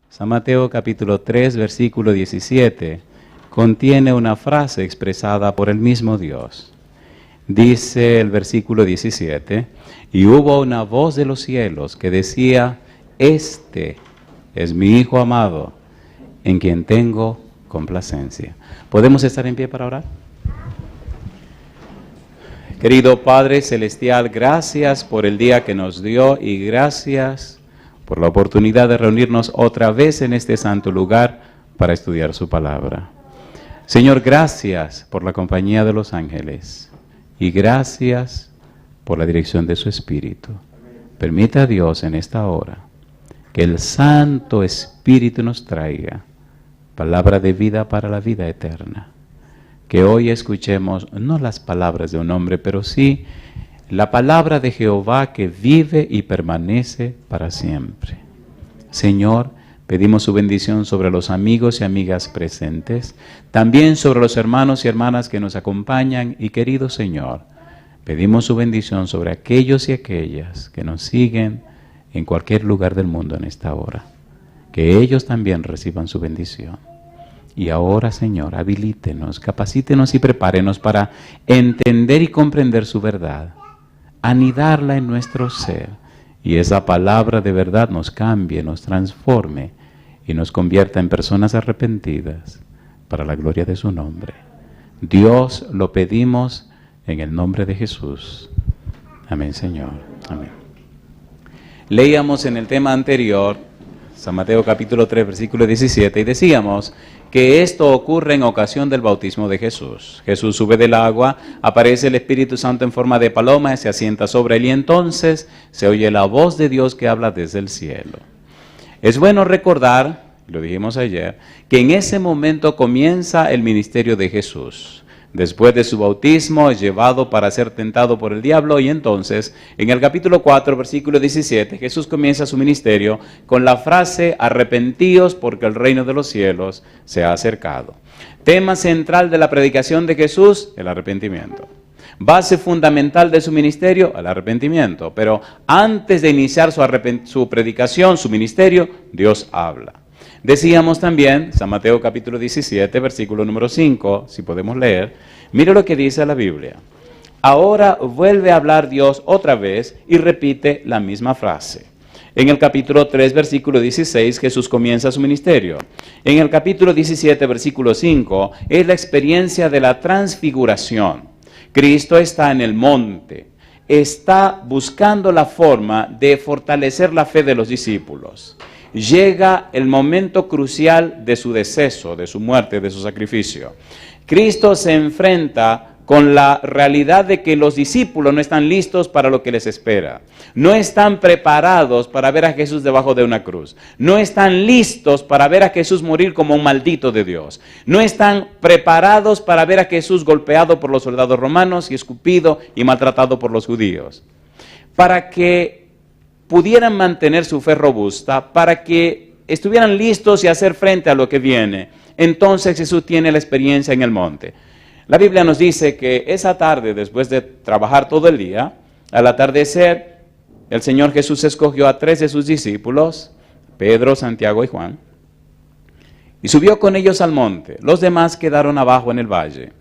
San Mateo capítulo 3, versículo 17, contiene una frase expresada por el mismo Dios. Dice el versículo 17, y hubo una voz de los cielos que decía, este es mi Hijo amado, en quien tengo complacencia. ¿Podemos estar en pie para orar? Querido Padre Celestial, gracias por el día que nos dio y gracias por la oportunidad de reunirnos otra vez en este santo lugar para estudiar su palabra. Señor, gracias por la compañía de los ángeles y gracias por la dirección de su Espíritu. Permita a Dios en esta hora que el Santo Espíritu nos traiga palabra de vida para la vida eterna. Que hoy escuchemos no las palabras de un hombre, pero sí la palabra de Jehová que vive y permanece para siempre. Señor, pedimos su bendición sobre los amigos y amigas presentes, también sobre los hermanos y hermanas que nos acompañan y querido Señor, pedimos su bendición sobre aquellos y aquellas que nos siguen en cualquier lugar del mundo en esta hora. Que ellos también reciban su bendición. Y ahora, Señor, habilítenos, capacítenos y prepárenos para entender y comprender su verdad, anidarla en nuestro ser, y esa palabra de verdad nos cambie, nos transforme y nos convierta en personas arrepentidas para la gloria de su nombre. Dios, lo pedimos en el nombre de Jesús. Amén, Señor. Amén. Leíamos en el tema anterior, San Mateo capítulo 3, versículo 17, y decíamos que esto ocurre en ocasión del bautismo de Jesús. Jesús sube del agua, aparece el Espíritu Santo en forma de paloma y se asienta sobre él, y entonces se oye la voz de Dios que habla desde el cielo. Es bueno recordar, lo dijimos ayer, que en ese momento comienza el ministerio de Jesús. Después de su bautismo es llevado para ser tentado por el diablo y entonces en el capítulo 4, versículo 17, Jesús comienza su ministerio con la frase arrepentíos porque el reino de los cielos se ha acercado. Tema central de la predicación de Jesús, el arrepentimiento. Base fundamental de su ministerio, el arrepentimiento. Pero antes de iniciar su predicación, su ministerio, Dios habla. Decíamos también, San Mateo capítulo 17, versículo número 5, si podemos leer, mire lo que dice la Biblia. Ahora vuelve a hablar Dios otra vez y repite la misma frase. En el capítulo 3, versículo 16, Jesús comienza su ministerio. En el capítulo 17, versículo 5, es la experiencia de la transfiguración. Cristo está en el monte, está buscando la forma de fortalecer la fe de los discípulos. Llega el momento crucial de su deceso, de su muerte, de su sacrificio. Cristo se enfrenta con la realidad de que los discípulos no están listos para lo que les espera. No están preparados para ver a Jesús debajo de una cruz. No están listos para ver a Jesús morir como un maldito de Dios. No están preparados para ver a Jesús golpeado por los soldados romanos y escupido y maltratado por los judíos. Para que pudieran mantener su fe robusta, para que estuvieran listos y hacer frente a lo que viene. Entonces Jesús tiene la experiencia en el monte. La Biblia nos dice que esa tarde, después de trabajar todo el día, al atardecer, el Señor Jesús escogió a 3 de sus discípulos, Pedro, Santiago y Juan, y subió con ellos al monte. Los demás quedaron abajo en el valle.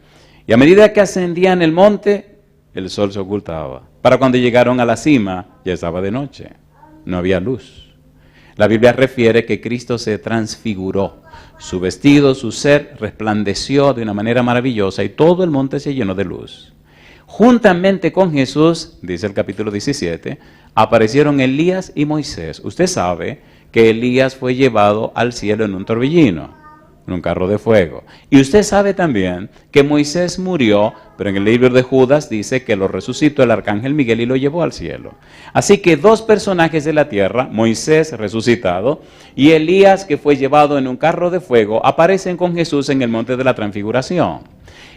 Y a medida que ascendían el monte, el sol se ocultaba. Para cuando llegaron a la cima, ya estaba de noche. No había luz. La Biblia refiere que Cristo se transfiguró. Su vestido, su ser, resplandeció de una manera maravillosa y todo el monte se llenó de luz. Juntamente con Jesús, dice el capítulo 17, aparecieron Elías y Moisés. Usted sabe que Elías fue llevado al cielo en un torbellino, en un carro de fuego. Y usted sabe también que Moisés murió, pero en el libro de Judas dice que lo resucitó el arcángel Miguel y lo llevó al cielo. Así que 2 personajes de la tierra, Moisés resucitado y Elías que fue llevado en un carro de fuego, aparecen con Jesús en el monte de la transfiguración.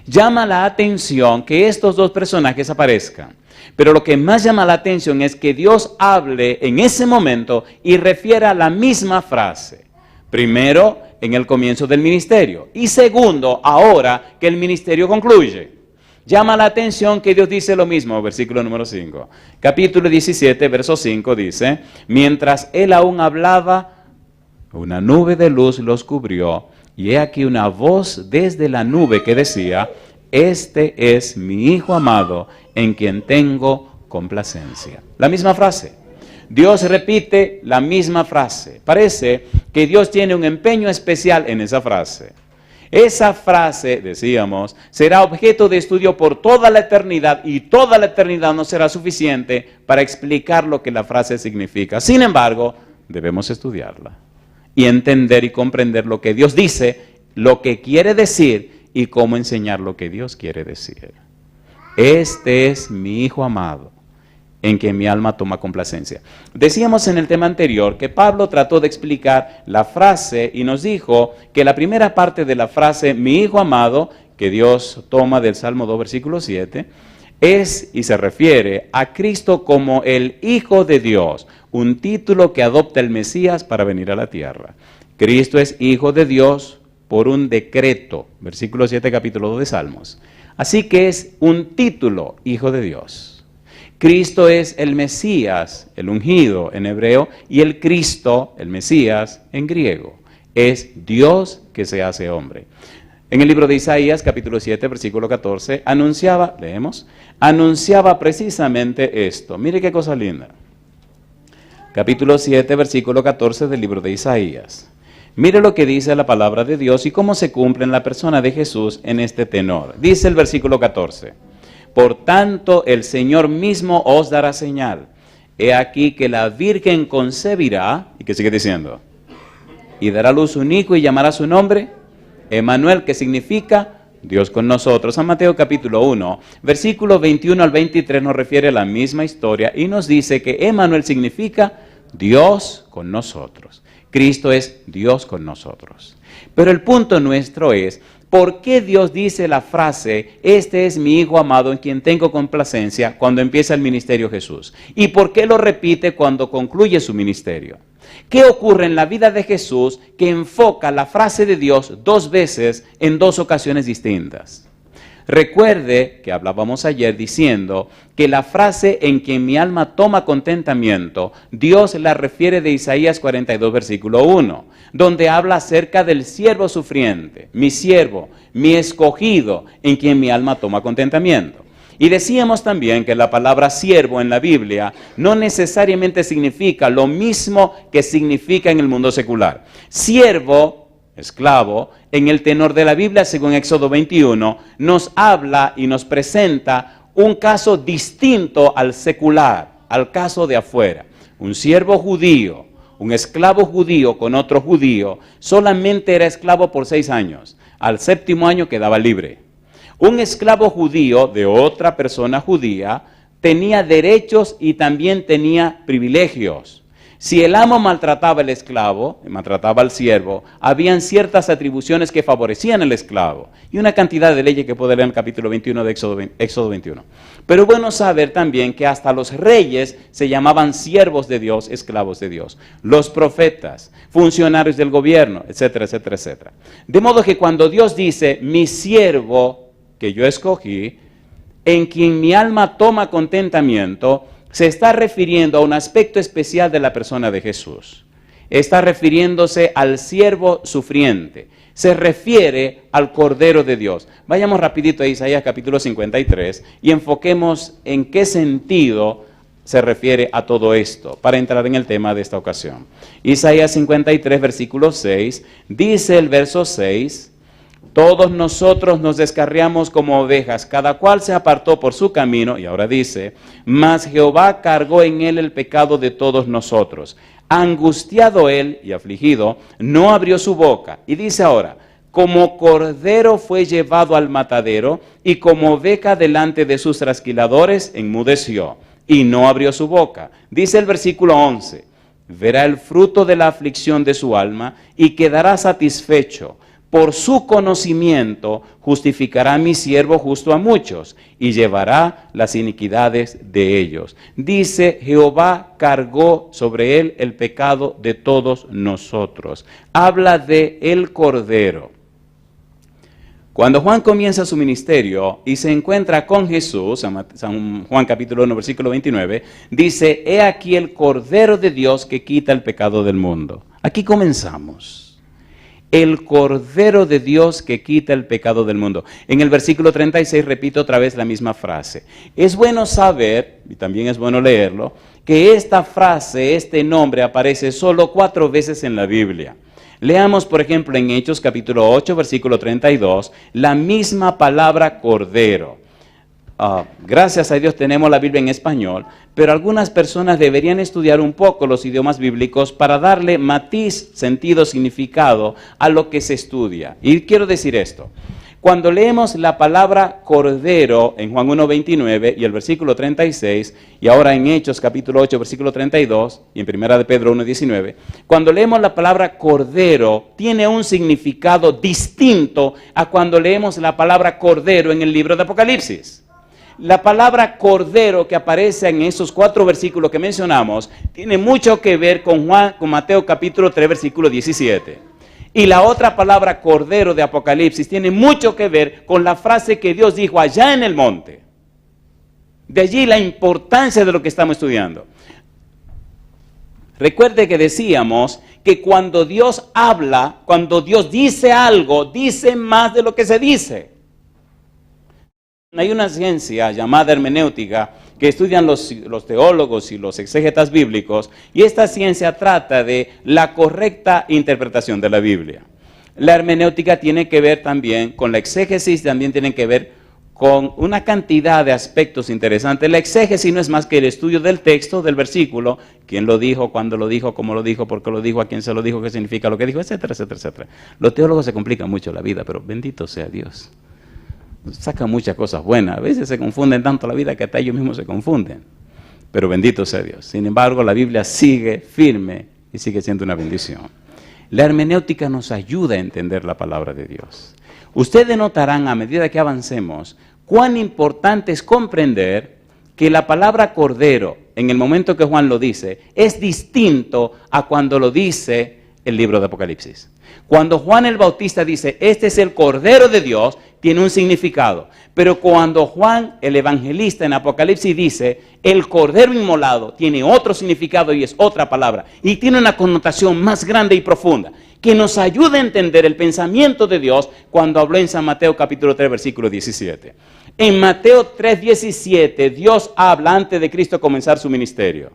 Llama la atención que estos 2 personajes aparezcan. Pero lo que más llama la atención es que Dios hable en ese momento y refiera la misma frase. Primero, en el comienzo del ministerio. Y segundo, ahora que el ministerio concluye. Llama la atención que Dios dice lo mismo, versículo número 5. Capítulo 17, verso 5 dice, mientras él aún hablaba, Una nube de luz los cubrió, y he aquí una voz desde la nube que decía: este es mi Hijo amado, en quien tengo complacencia. La misma frase. Dios repite la misma frase. Parece que Dios tiene un empeño especial en esa frase. Esa frase, decíamos, será objeto de estudio por toda la eternidad, y toda la eternidad no será suficiente para explicar lo que la frase significa. Sin embargo, debemos estudiarla y entender y comprender lo que Dios dice, lo que quiere decir y cómo enseñar lo que Dios quiere decir. Este es mi Hijo amado, en quien mi alma toma complacencia. Decíamos en el tema anterior que Pablo trató de explicar la frase y nos dijo que la primera parte de la frase, mi Hijo amado, que Dios toma del Salmo 2, versículo 7, es y se refiere a Cristo como el Hijo de Dios, un título que adopta el Mesías para venir a la tierra. Cristo es Hijo de Dios por un decreto, versículo 7, capítulo 2 de Salmos. Así que es un título, Hijo de Dios. Cristo es el Mesías, el ungido en hebreo, y el Cristo, el Mesías, en griego. Es Dios que se hace hombre. En el libro de Isaías, capítulo 7, versículo 14, anunciaba precisamente esto. Mire qué cosa linda. Capítulo 7, versículo 14 del libro de Isaías. Mire lo que dice la palabra de Dios y cómo se cumple en la persona de Jesús en este tenor. Dice el versículo 14. Por tanto, el Señor mismo os dará señal. He aquí que la Virgen concebirá, ¿y qué sigue diciendo? Y dará luz un hijo y llamará su nombre Emmanuel, que significa Dios con nosotros. San Mateo capítulo 1, versículo 21 al 23 nos refiere a la misma historia y nos dice que Emmanuel significa Dios con nosotros. Cristo es Dios con nosotros. Pero el punto nuestro es, ¿por qué Dios dice la frase, este es mi Hijo amado en quien tengo complacencia, cuando empieza el ministerio Jesús? ¿Y por qué lo repite cuando concluye su ministerio? ¿Qué ocurre en la vida de Jesús que enfoca la frase de Dios dos veces en dos ocasiones distintas? Recuerde que hablábamos ayer diciendo que la frase en quien mi alma toma contentamiento, Dios la refiere de Isaías 42, versículo 1, donde habla acerca del siervo sufriente, mi siervo, mi escogido, en quien mi alma toma contentamiento. Y decíamos también que la palabra siervo en la Biblia no necesariamente significa lo mismo que significa en el mundo secular. Siervo, esclavo, en el tenor de la Biblia, según Éxodo 21, nos habla y nos presenta un caso distinto al secular, al caso de afuera. Un siervo judío, un esclavo judío con otro judío, solamente era esclavo por 6 años. Al 7º año quedaba libre. Un esclavo judío de otra persona judía tenía derechos y también tenía privilegios. Si el amo maltrataba al esclavo, maltrataba al siervo, habían ciertas atribuciones que favorecían al esclavo. Y una cantidad de leyes que puede leer en el capítulo 21 de Éxodo 21. Pero es bueno saber también que hasta los reyes se llamaban siervos de Dios, esclavos de Dios. Los profetas, funcionarios del gobierno, etcétera, etcétera, etcétera. De modo que cuando Dios dice, mi siervo que yo escogí, en quien mi alma toma contentamiento, se está refiriendo a un aspecto especial de la persona de Jesús. Está refiriéndose al siervo sufriente. Se refiere al Cordero de Dios. Vayamos rapidito a Isaías capítulo 53 y enfoquemos en qué sentido se refiere a todo esto, para entrar en el tema de esta ocasión. Isaías 53, versículo 6, dice el verso 6, todos nosotros nos descarriamos como ovejas, cada cual se apartó por su camino, y ahora dice, mas Jehová cargó en él el pecado de todos nosotros. Angustiado él y afligido, no abrió su boca. Y dice ahora, como cordero fue llevado al matadero, y como oveja delante de sus trasquiladores, enmudeció, y no abrió su boca. Dice el versículo 11, verá el fruto de la aflicción de su alma, y quedará satisfecho. Por su conocimiento justificará a mi siervo justo a muchos y llevará las iniquidades de ellos. Dice, Jehová cargó sobre él el pecado de todos nosotros. Habla de el Cordero. Cuando Juan comienza su ministerio y se encuentra con Jesús, San Juan capítulo 1, versículo 29, dice, he aquí el Cordero de Dios que quita el pecado del mundo. Aquí comenzamos. El Cordero de Dios que quita el pecado del mundo. En el versículo 36 repito otra vez la misma frase. Es bueno saber, y también es bueno leerlo, que esta frase, este nombre aparece solo 4 veces en la Biblia. Leamos, por ejemplo, en Hechos capítulo 8, versículo 32, la misma palabra Cordero. Gracias a Dios tenemos la Biblia en español, pero algunas personas deberían estudiar un poco los idiomas bíblicos para darle matiz, sentido, significado a lo que se estudia. Y quiero decir esto. Cuando leemos la palabra Cordero en Juan 1:29 y el versículo 36, y ahora en Hechos capítulo 8, versículo 32, y en Primera de Pedro 1:19, cuando leemos la palabra Cordero, tiene un significado distinto a cuando leemos la palabra Cordero en el libro de Apocalipsis. La palabra Cordero que aparece en esos 4 versículos que mencionamos tiene mucho que ver con Mateo capítulo 3, versículo 17. Y la otra palabra Cordero de Apocalipsis tiene mucho que ver con la frase que Dios dijo allá en el monte. De allí la importancia de lo que estamos estudiando. Recuerde que decíamos que cuando Dios habla, cuando Dios dice algo, dice más de lo que se dice. Hay una ciencia llamada hermenéutica que estudian los teólogos y los exégetas bíblicos, y esta ciencia trata de la correcta interpretación de la Biblia. La hermenéutica tiene que ver también con la exégesis, también tiene que ver con una cantidad de aspectos interesantes. La exégesis no es más que el estudio del texto, del versículo, quién lo dijo, cuándo lo dijo, cómo lo dijo, por qué lo dijo, a quién se lo dijo, qué significa lo que dijo, etcétera, etcétera, etcétera. Los teólogos se complican mucho la vida, pero bendito sea Dios. Sacan muchas cosas buenas. A veces se confunden tanto la vida que hasta ellos mismos se confunden. Pero bendito sea Dios. Sin embargo, la Biblia sigue firme y sigue siendo una bendición. La hermenéutica nos ayuda a entender la palabra de Dios. Ustedes notarán a medida que avancemos cuán importante es comprender que la palabra Cordero, en el momento que Juan lo dice, es distinto a cuando lo dice el libro de Apocalipsis. Cuando Juan el Bautista dice, este es el Cordero de Dios, tiene un significado. Pero cuando Juan el Evangelista en Apocalipsis dice, el Cordero inmolado, tiene otro significado y es otra palabra. Y tiene una connotación más grande y profunda, que nos ayuda a entender el pensamiento de Dios cuando habló en San Mateo capítulo 3, versículo 17. En Mateo 3:17, Dios habla antes de Cristo comenzar su ministerio.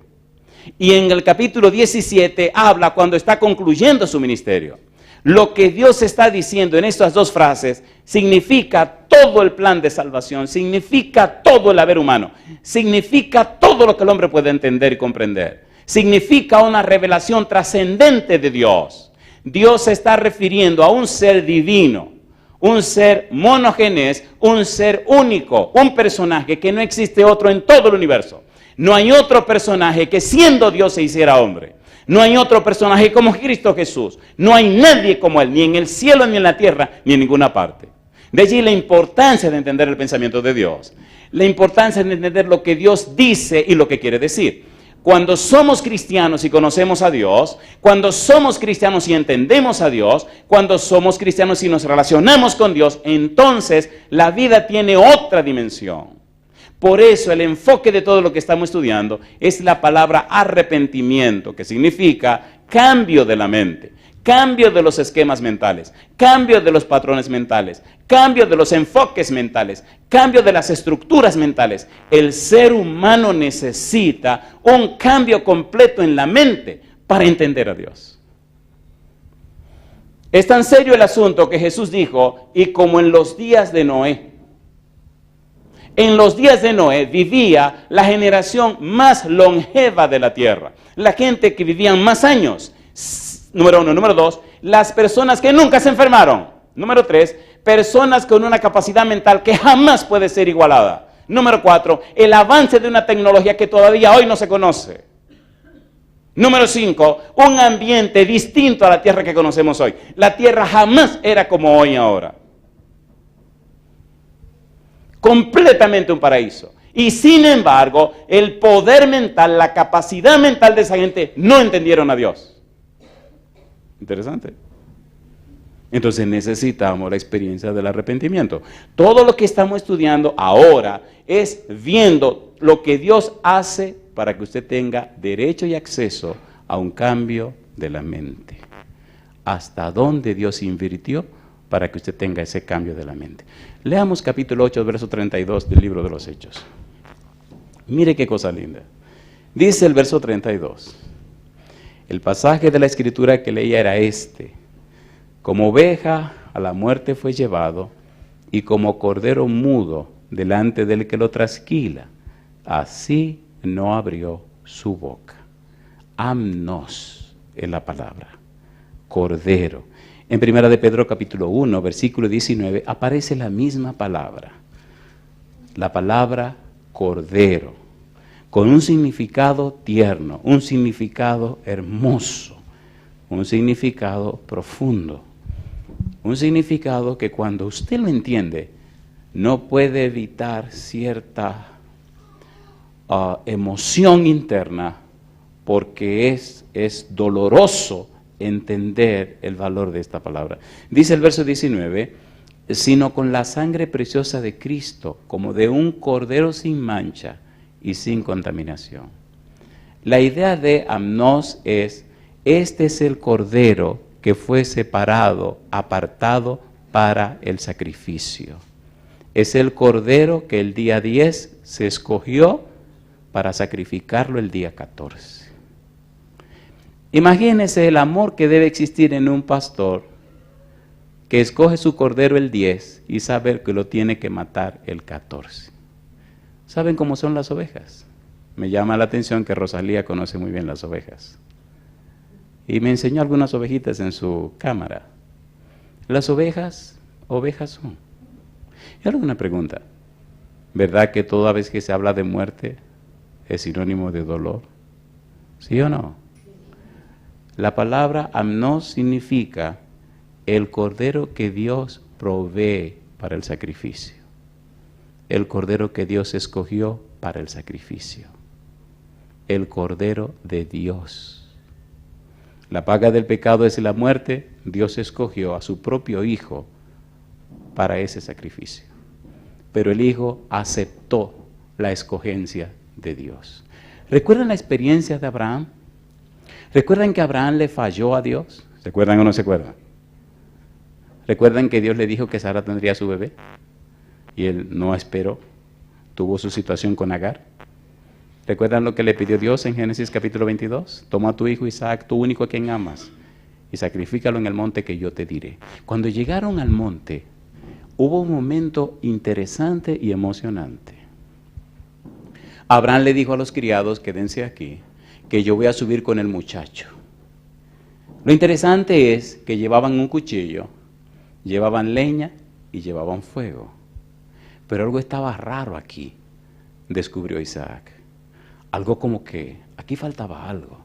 Y en el capítulo 17 habla cuando está concluyendo su ministerio. Lo que Dios está diciendo en estas 2 frases significa todo el plan de salvación, significa todo el haber humano, significa todo lo que el hombre puede entender y comprender, significa una revelación trascendente de Dios. Dios se está refiriendo a un ser divino, un ser monogénez, un ser único, un personaje que no existe otro en todo el universo. No hay otro personaje que siendo Dios se hiciera hombre. No hay otro personaje como Cristo Jesús. No hay nadie como Él, ni en el cielo, ni en la tierra, ni en ninguna parte. De allí la importancia de entender el pensamiento de Dios. La importancia de entender lo que Dios dice y lo que quiere decir. Cuando somos cristianos y conocemos a Dios, cuando somos cristianos y entendemos a Dios, cuando somos cristianos y nos relacionamos con Dios, entonces la vida tiene otra dimensión. Por eso el enfoque de todo lo que estamos estudiando es la palabra arrepentimiento, que significa cambio de la mente, cambio de los esquemas mentales, cambio de los patrones mentales, cambio de los enfoques mentales, cambio de las estructuras mentales. El ser humano necesita un cambio completo en la mente para entender a Dios. Es tan serio el asunto que Jesús dijo, y como en los días de Noé. En los días de Noé vivía la generación más longeva de la tierra. La gente que vivía más años. Número 1. Número 2, las personas que nunca se enfermaron. Número 3, personas con una capacidad mental que jamás puede ser igualada. Número 4, el avance de una tecnología que todavía hoy no se conoce. Número 5, un ambiente distinto a la tierra que conocemos hoy. La tierra jamás era como hoy ahora. Completamente un paraíso. Y sin embargo, el poder mental, la capacidad mental de esa gente no entendieron a Dios. Interesante. Entonces necesitamos la experiencia del arrepentimiento. Todo lo que estamos estudiando ahora es viendo lo que Dios hace para que usted tenga derecho y acceso a un cambio de la mente. ¿Hasta dónde Dios invirtió para que usted tenga ese cambio de la mente? Leamos capítulo 8, verso 32 del libro de los Hechos. Mire qué cosa linda. Dice el verso 32. El pasaje de la escritura que leía era este: como oveja a la muerte fue llevado, y como cordero mudo delante del que lo trasquila, así no abrió su boca. Amnos es la palabra, cordero. En 1 de Pedro capítulo 1, versículo 19, aparece la misma palabra, la palabra cordero, con un significado tierno, un significado hermoso, un significado profundo, un significado que cuando usted lo entiende, no puede evitar cierta emoción interna, porque es doloroso entender el valor de esta palabra. Dice el verso 19, sino con la sangre preciosa de Cristo, como de un cordero sin mancha y sin contaminación. La idea de amnos es, este es el cordero que fue separado, apartado para el sacrificio. Es el cordero que el día 10 se escogió para sacrificarlo el día 14. Imagínese el amor que debe existir en un pastor que escoge su cordero el 10 y sabe que lo tiene que matar el 14. ¿Saben cómo son las ovejas? Me llama la atención que Rosalía conoce muy bien las ovejas. Y me enseñó algunas ovejitas en su cámara. Las ovejas son. Y ahora una pregunta. ¿Verdad que toda vez que se habla de muerte es sinónimo de dolor? ¿Sí o no? La palabra amnos significa el cordero que Dios provee para el sacrificio. El cordero que Dios escogió para el sacrificio. El cordero de Dios. La paga del pecado es la muerte. Dios escogió a su propio Hijo para ese sacrificio. Pero el Hijo aceptó la escogencia de Dios. ¿Recuerdan la experiencia de Abraham? ¿Recuerdan que Abraham le falló a Dios? ¿Se acuerdan o no se acuerdan? ¿Recuerdan que Dios le dijo que Sara tendría su bebé? Y él no esperó. Tuvo su situación con Agar. ¿Recuerdan lo que le pidió Dios en Génesis capítulo 22? Toma a tu hijo Isaac, tu único a quien amas, y sacrifícalo en el monte que yo te diré. Cuando llegaron al monte, hubo un momento interesante y emocionante. Abraham le dijo a los criados, quédense aquí, que yo voy a subir con el muchacho. Lo interesante es que llevaban un cuchillo, llevaban leña y llevaban fuego. Pero algo estaba raro aquí, descubrió Isaac. Algo como que aquí faltaba algo.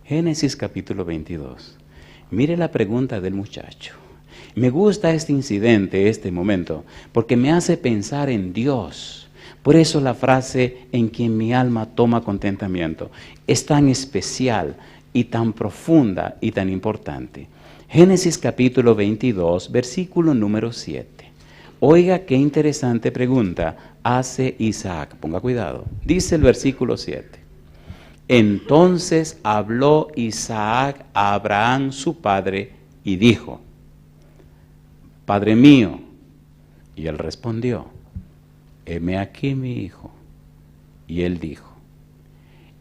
Génesis capítulo 22. Mire la pregunta del muchacho. Me gusta este incidente, este momento, porque me hace pensar en Dios. Por eso la frase en quien mi alma toma contentamiento es tan especial y tan profunda y tan importante. Génesis capítulo 22, versículo número 7. Oiga qué interesante pregunta hace Isaac. Ponga cuidado. Dice el versículo 7. Entonces habló Isaac a Abraham su padre y dijo, Padre mío. Y él respondió, heme aquí mi hijo. Y él dijo,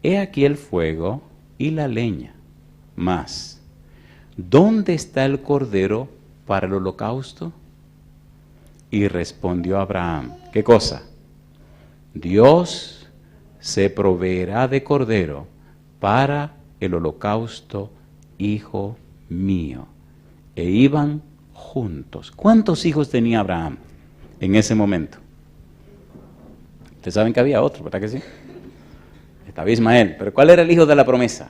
he aquí el fuego y la leña, mas ¿dónde está el cordero para el holocausto? Y respondió Abraham, ¿qué cosa? Dios se proveerá de cordero para el holocausto, hijo mío. E iban juntos. ¿Cuántos hijos tenía Abraham en ese momento? Ustedes saben que había otro, ¿verdad que sí? Estaba Ismael, pero ¿cuál era el hijo de la promesa?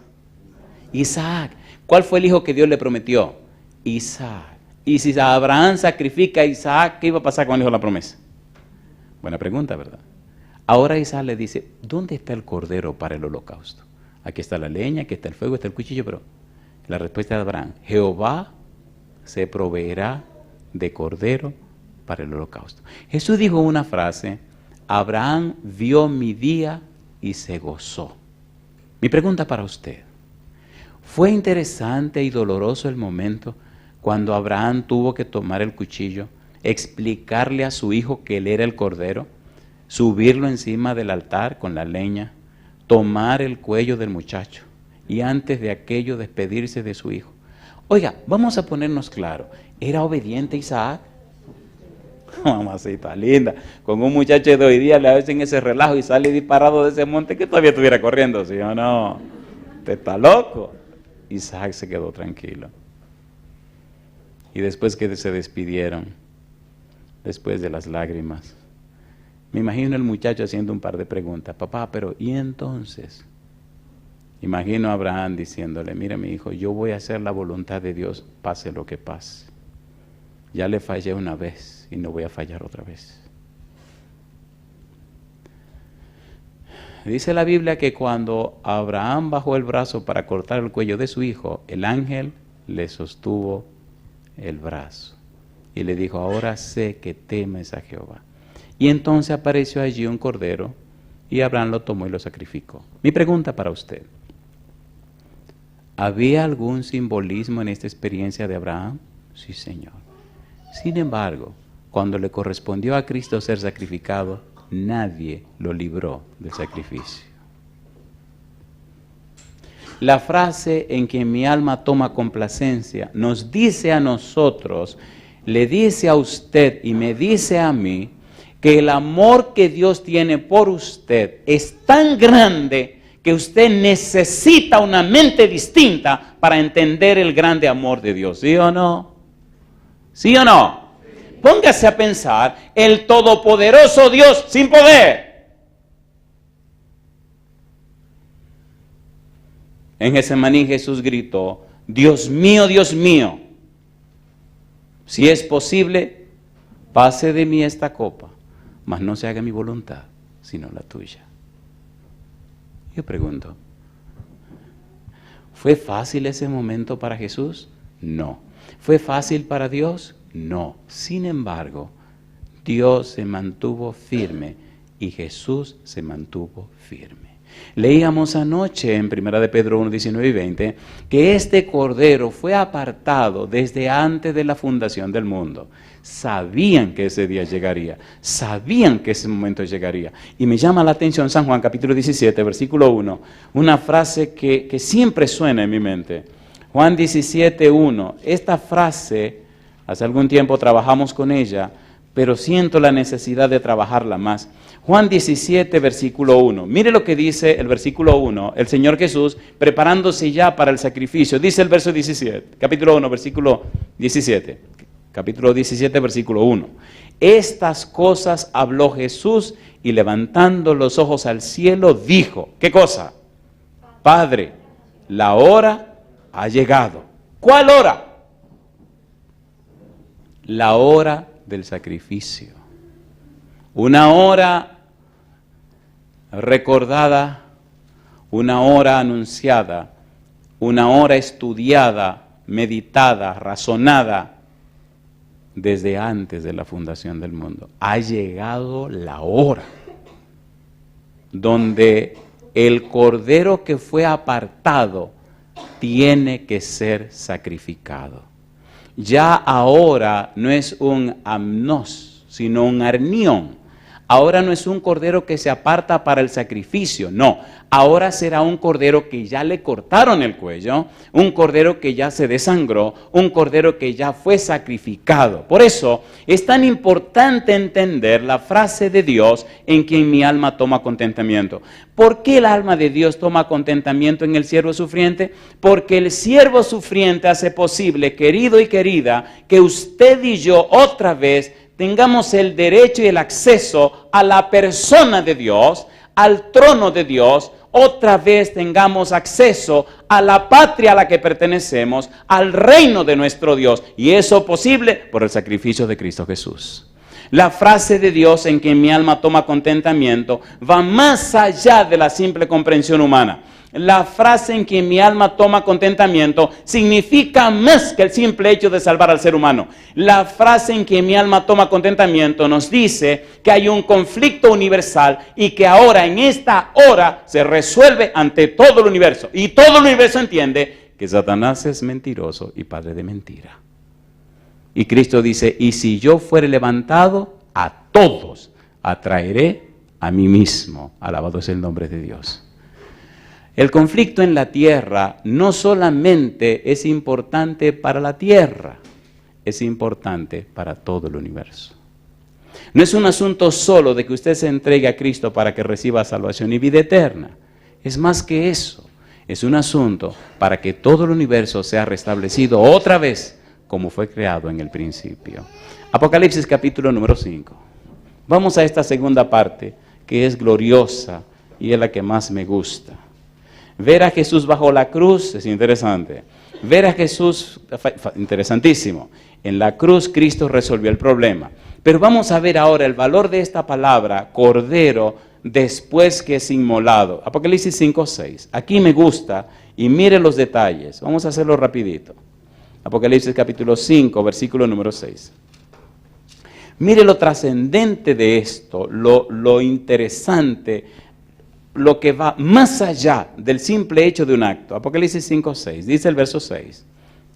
Isaac. ¿Cuál fue el hijo que Dios le prometió? Isaac. Y si Abraham sacrifica a Isaac, ¿qué iba a pasar con el hijo de la promesa? Buena pregunta, ¿verdad? Ahora Isaac le dice, ¿dónde está el cordero para el holocausto? Aquí está la leña, aquí está el fuego, está el cuchillo, pero la respuesta de Abraham, Jehová se proveerá de cordero para el holocausto. Jesús dijo una frase, Abraham vio mi día y se gozó. Mi pregunta para usted, Fue interesante y doloroso el momento cuando Abraham tuvo que tomar el cuchillo, explicarle a su hijo que él era el cordero, subirlo encima del altar con la leña, tomar el cuello del muchacho y antes de aquello despedirse de su hijo. Oiga, vamos a ponernos claro, ¿era obediente Isaac? Mamacita linda, con un muchacho de hoy día le hacen ese relajo y sale disparado de ese monte que todavía estuviera corriendo, ¿sí o no? Usted está loco. Isaac se quedó tranquilo. Y después que se despidieron, después de las lágrimas, me imagino el muchacho haciendo un par de preguntas. Papá, pero ¿y entonces? Imagino a Abraham diciéndole, mira mi hijo, yo voy a hacer la voluntad de Dios, pase lo que pase. Ya le fallé una vez y no voy a fallar otra vez. Dice la Biblia que cuando Abraham bajó el brazo para cortar el cuello de su hijo, el ángel le sostuvo el brazo y le dijo, ahora sé que temes a Jehová. Y entonces apareció allí un cordero y Abraham lo tomó y lo sacrificó. Mi pregunta para usted, ¿había algún simbolismo en esta experiencia de Abraham? Sí, Señor. Sin embargo, cuando le correspondió a Cristo ser sacrificado, nadie lo libró del sacrificio. La frase en que mi alma toma complacencia nos dice a nosotros, le dice a usted y me dice a mí, que el amor que Dios tiene por usted es tan grande que usted necesita una mente distinta para entender el grande amor de Dios. ¿Sí o no? ¿Sí o no? Póngase a pensar, el todopoderoso Dios sin poder. En Getsemaní Jesús gritó, Dios mío, si es posible, pase de mí esta copa, mas no se haga mi voluntad, sino la tuya. Yo pregunto, ¿fue fácil ese momento para Jesús? No. ¿Fue fácil para Dios? No. Sin embargo, Dios se mantuvo firme y Jesús se mantuvo firme. Leíamos anoche en 1 de Pedro 1, 19 y 20 que este cordero fue apartado desde antes de la fundación del mundo. Sabían que ese día llegaría, sabían que ese momento llegaría. Y me llama la atención San Juan capítulo 17, versículo 1, una frase que siempre suena en mi mente. Juan 17, 1, esta frase, hace algún tiempo trabajamos con ella, pero siento la necesidad de trabajarla más. Juan 17, versículo 1. Mire lo que dice el versículo 1, el Señor Jesús preparándose ya para el sacrificio. Dice el verso 17, capítulo 1, versículo 17. Capítulo 17, versículo 1. Estas cosas habló Jesús y levantando los ojos al cielo dijo, ¿qué cosa? Padre, la hora ha llegado. ¿Cuál hora? La hora del sacrificio. Una hora recordada, una hora anunciada, una hora estudiada, meditada, razonada desde antes de la fundación del mundo. Ha llegado la hora donde el cordero que fue apartado tiene que ser sacrificado. Ya ahora no es un amnos, sino un arnión. Ahora no es un cordero que se aparta para el sacrificio, no. Ahora será un cordero que ya le cortaron el cuello, un cordero que ya se desangró, un cordero que ya fue sacrificado. Por eso es tan importante entender la frase de Dios en quien mi alma toma contentamiento. ¿Por qué el alma de Dios toma contentamiento en el siervo sufriente? Porque el siervo sufriente hace posible, querido y querida, que usted y yo otra vez tengamos el derecho y el acceso a la persona de Dios, al trono de Dios, otra vez tengamos acceso a la patria a la que pertenecemos, al reino de nuestro Dios. Y eso posible por el sacrificio de Cristo Jesús. La frase de Dios en que mi alma toma contentamiento va más allá de la simple comprensión humana. La frase en que mi alma toma contentamiento significa más que el simple hecho de salvar al ser humano. La frase en que mi alma toma contentamiento nos dice que hay un conflicto universal y que ahora en esta hora se resuelve ante todo el universo. Y todo el universo entiende que Satanás es mentiroso y padre de mentira. Y Cristo dice, y si yo fuere levantado, a todos atraeré a mí mismo. Alabado es el nombre de Dios. El conflicto en la tierra no solamente es importante para la tierra, es importante para todo el universo. No es un asunto solo de que usted se entregue a Cristo para que reciba salvación y vida eterna. Es más que eso. Es un asunto para que todo el universo sea restablecido otra vez como fue creado en el principio. Apocalipsis capítulo número 5. Vamos a esta segunda parte que es gloriosa y es la que más me gusta. Ver a Jesús bajo la cruz es interesante. Ver a Jesús, interesantísimo. En la cruz Cristo resolvió el problema. Pero vamos a ver ahora el valor de esta palabra, cordero, después que es inmolado. Apocalipsis 5:6. Aquí me gusta y mire los detalles. Vamos a hacerlo rapidito. Apocalipsis capítulo 5, versículo número 6. Mire lo trascendente de esto, lo interesante, lo que va más allá del simple hecho de un acto. Apocalipsis 5:6, dice el verso 6.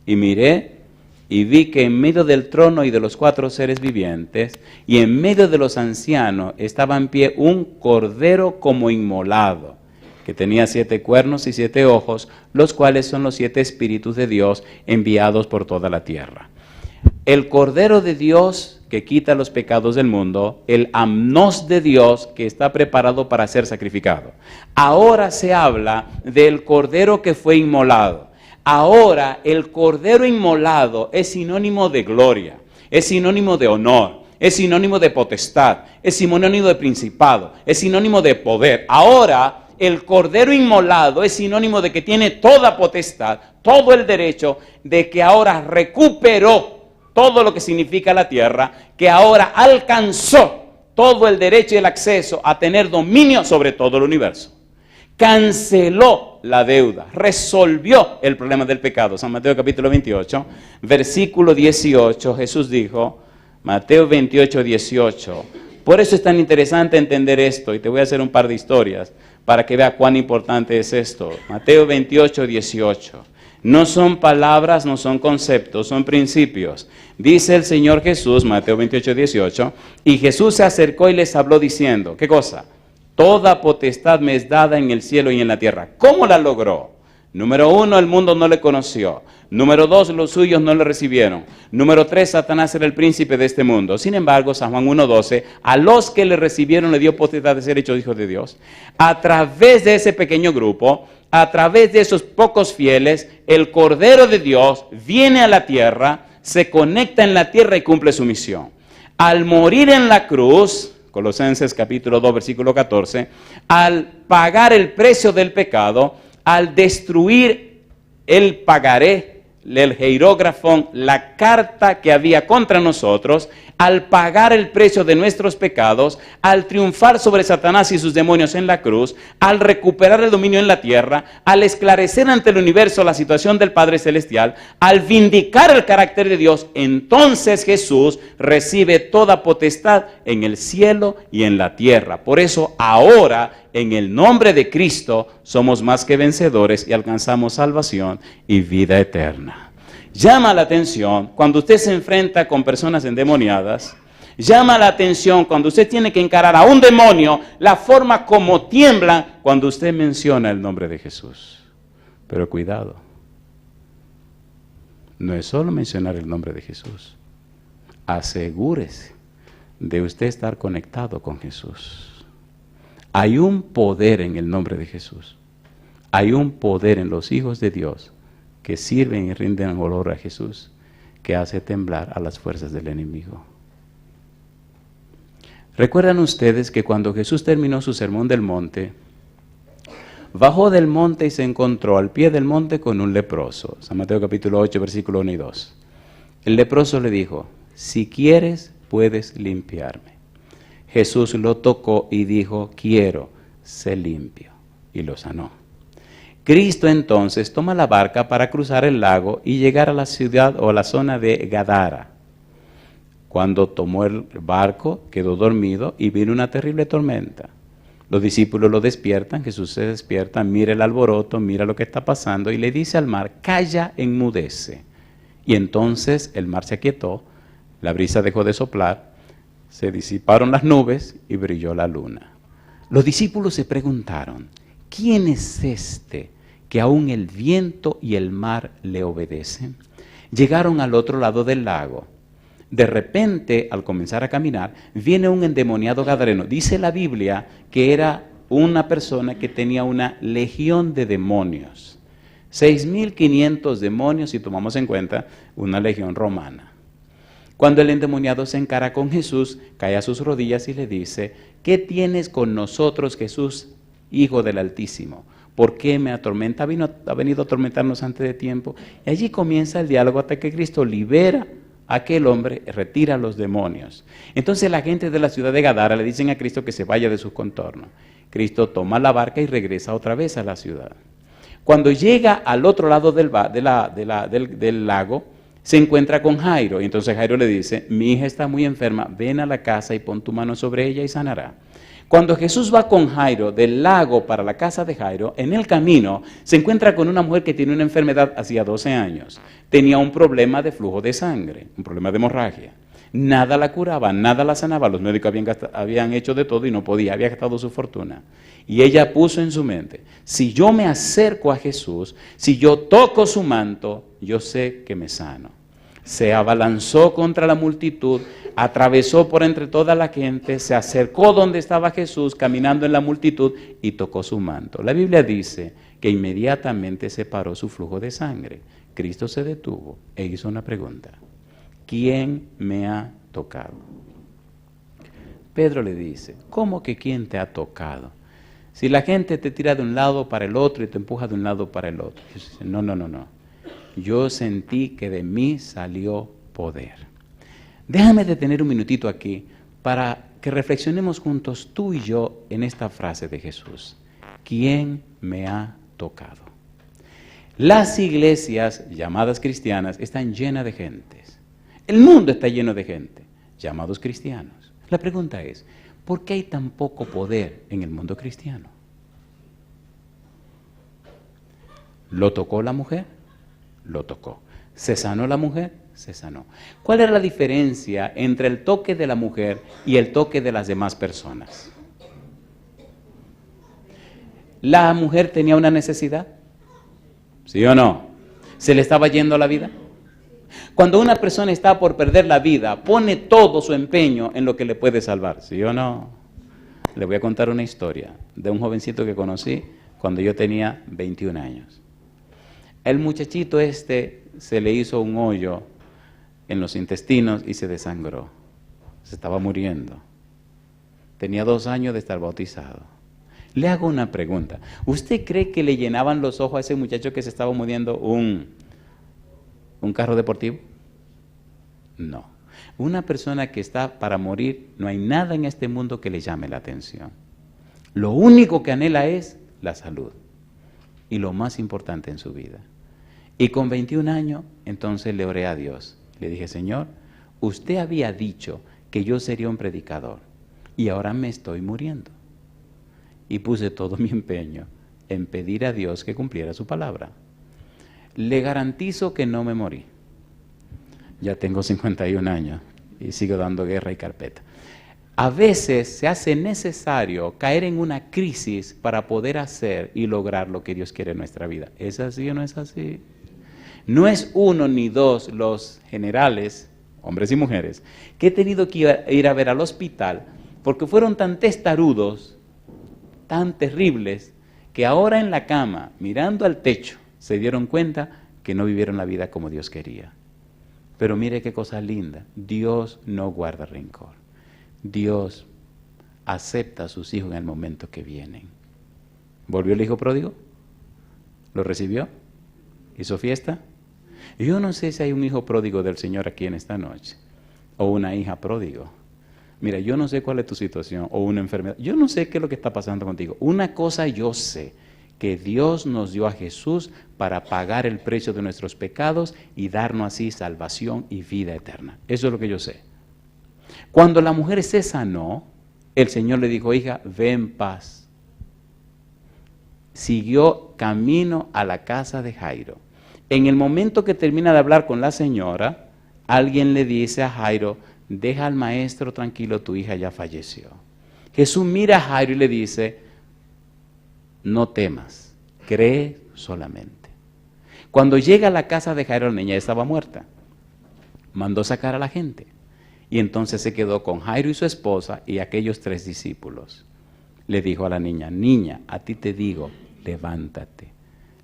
Y miré y vi que en medio del trono y de los 4 seres vivientes y en medio de los ancianos estaba en pie un cordero como inmolado, que tenía 7 cuernos y 7 ojos, los cuales son los 7 espíritus de Dios enviados por toda la tierra. El cordero de Dios que quita los pecados del mundo, el amnos de Dios que está preparado para ser sacrificado. Ahora se habla del cordero que fue inmolado. Ahora el cordero inmolado es sinónimo de gloria, es sinónimo de honor, es sinónimo de potestad, es sinónimo de principado, es sinónimo de poder. Ahora el cordero inmolado es sinónimo de que tiene toda potestad, todo el derecho, de que ahora recuperó todo lo que significa la tierra, que ahora alcanzó todo el derecho y el acceso a tener dominio sobre todo el universo. Canceló la deuda, resolvió el problema del pecado. San Mateo capítulo 28, versículo 18, Jesús dijo, Mateo 28, 18, por eso es tan interesante entender esto, y te voy a hacer un par de historias para que vea cuán importante es esto. Mateo 28, 18. No son palabras, no son conceptos, son principios. Dice el Señor Jesús, Mateo 28, 18, y Jesús se acercó y les habló diciendo, ¿qué cosa? Toda potestad me es dada en el cielo y en la tierra. ¿Cómo la logró? Número 1, el mundo no le conoció. Número 2, los suyos no le recibieron. Número 3, Satanás era el príncipe de este mundo. Sin embargo, San Juan 1:12, a los que le recibieron le dio potestad de ser hechos hijos de Dios. A través de ese pequeño grupo, a través de esos pocos fieles, el Cordero de Dios viene a la tierra, se conecta en la tierra y cumple su misión. Al morir en la cruz, Colosenses capítulo 2, versículo 14, al pagar el precio del pecado, al destruir el pagaré, el hierógrafo, la carta que había contra nosotros, al pagar el precio de nuestros pecados, al triunfar sobre Satanás y sus demonios en la cruz, al recuperar el dominio en la tierra, al esclarecer ante el universo la situación del Padre Celestial, al vindicar el carácter de Dios, entonces Jesús recibe toda potestad en el cielo y en la tierra. Por eso ahora, en el nombre de Cristo, somos más que vencedores y alcanzamos salvación y vida eterna. Llama la atención cuando usted se enfrenta con personas endemoniadas, llama la atención cuando usted tiene que encarar a un demonio, la forma como tiembla cuando usted menciona el nombre de Jesús. Pero cuidado, no es solo mencionar el nombre de Jesús, asegúrese de usted estar conectado con Jesús. Hay un poder en el nombre de Jesús, hay un poder en los hijos de Dios que sirven y rinden olor a Jesús, que hace temblar a las fuerzas del enemigo. ¿Recuerdan ustedes que cuando Jesús terminó su sermón del monte, bajó del monte y se encontró al pie del monte con un leproso? San Mateo capítulo 8, versículo 1 y 2. El leproso le dijo, si quieres, puedes limpiarme. Jesús lo tocó y dijo, quiero, sé limpio, y lo sanó. Cristo entonces toma la barca para cruzar el lago y llegar a la ciudad o a la zona de Gadara. Cuando tomó el barco, quedó dormido y vino una terrible tormenta. Los discípulos lo despiertan, Jesús se despierta, mira el alboroto, mira lo que está pasando y le dice al mar, calla, enmudece. Y entonces el mar se aquietó, la brisa dejó de soplar, se disiparon las nubes y brilló la luna. Los discípulos se preguntaron, ¿quién es este que aún el viento y el mar le obedecen? Llegaron al otro lado del lago. De repente, al comenzar a caminar, viene un endemoniado gadareno. Dice la Biblia que era una persona que tenía una legión de demonios. 6.500 demonios, si tomamos en cuenta una legión romana. Cuando el endemoniado se encara con Jesús, cae a sus rodillas y le dice, ¿qué tienes con nosotros, Jesús, Hijo del Altísimo? ¿Por qué me atormenta? Ha venido a atormentarnos antes de tiempo. Y allí comienza el diálogo hasta que Cristo libera a aquel hombre, retira a los demonios. Entonces la gente de la ciudad de Gadara le dicen a Cristo que se vaya de sus contornos. Cristo toma la barca y regresa otra vez a la ciudad. Cuando llega al otro lado del lago, se encuentra con Jairo. Y entonces Jairo le dice, mi hija está muy enferma, ven a la casa y pon tu mano sobre ella y sanará. Cuando Jesús va con Jairo del lago para la casa de Jairo, en el camino se encuentra con una mujer que tiene una enfermedad hacía 12 años. Tenía un problema de flujo de sangre, un problema de hemorragia. Nada la curaba, nada la sanaba. Los médicos habían hecho de todo y no podía, había gastado su fortuna. Y ella puso en su mente, si yo me acerco a Jesús, si yo toco su manto, yo sé que me sano. Se abalanzó contra la multitud, atravesó por entre toda la gente, se acercó donde estaba Jesús, caminando en la multitud, y tocó su manto. La Biblia dice que inmediatamente se paró su flujo de sangre. Cristo se detuvo e hizo una pregunta. ¿Quién me ha tocado? Pedro le dice, ¿cómo que quién te ha tocado? Si la gente te tira de un lado para el otro y te empuja de un lado para el otro. Jesús dice, no. Yo sentí que de mí salió poder. Déjame detener un minutito aquí para que reflexionemos juntos tú y yo en esta frase de Jesús. ¿Quién me ha tocado? Las iglesias llamadas cristianas están llenas de gentes. El mundo está lleno de gente, llamados cristianos. La pregunta es, ¿por qué hay tan poco poder en el mundo cristiano? ¿Lo tocó la mujer? Lo tocó. ¿Se sanó la mujer? Se sanó. ¿Cuál era la diferencia entre el toque de la mujer y el toque de las demás personas? ¿La mujer tenía una necesidad? ¿Sí o no? ¿Se le estaba yendo la vida? Cuando una persona está por perder la vida, pone todo su empeño en lo que le puede salvar. ¿Sí o no? Le voy a contar una historia de un jovencito que conocí cuando yo tenía 21 años. El muchachito se le hizo un hoyo en los intestinos y se desangró. Se estaba muriendo. Tenía 2 años de estar bautizado. Le hago una pregunta. ¿Usted cree que le llenaban los ojos a ese muchacho que se estaba muriendo un carro deportivo? No. Una persona que está para morir, no hay nada en este mundo que le llame la atención. Lo único que anhela es la salud. Y lo más importante en su vida. Y con 21 años, entonces le oré a Dios. Le dije, Señor, usted había dicho que yo sería un predicador y ahora me estoy muriendo. Y puse todo mi empeño en pedir a Dios que cumpliera su palabra. Le garantizo que no me morí. Ya tengo 51 años y sigo dando guerra y carpeta. A veces se hace necesario caer en una crisis para poder hacer y lograr lo que Dios quiere en nuestra vida. ¿Es así o no es así? No es 1 ni 2 los generales, hombres y mujeres, que he tenido que ir a ver al hospital porque fueron tan testarudos, tan terribles, que ahora en la cama, mirando al techo, se dieron cuenta que no vivieron la vida como Dios quería. Pero mire qué cosa linda, Dios no guarda rencor. Dios acepta a sus hijos en el momento que vienen. ¿Volvió el hijo pródigo? ¿Lo recibió? ¿Hizo fiesta? Yo no sé si hay un hijo pródigo del Señor aquí en esta noche, o una hija pródigo. Mira, yo no sé cuál es tu situación, o una enfermedad. Yo no sé qué es lo que está pasando contigo. Una cosa yo sé, que Dios nos dio a Jesús para pagar el precio de nuestros pecados y darnos así salvación y vida eterna. Eso es lo que yo sé. Cuando la mujer se sanó, el Señor le dijo, hija, ve en paz. siguió camino a la casa de Jairo. En el momento que termina de hablar con la señora, alguien le dice a Jairo, deja al maestro tranquilo, tu hija ya falleció. Jesús mira a Jairo y le dice, no temas, cree solamente. Cuando llega a la casa de Jairo, la niña estaba muerta. Mandó sacar a la gente. Y entonces se quedó con Jairo y su esposa y aquellos 3 discípulos. Le dijo a la niña, niña, a ti te digo, levántate.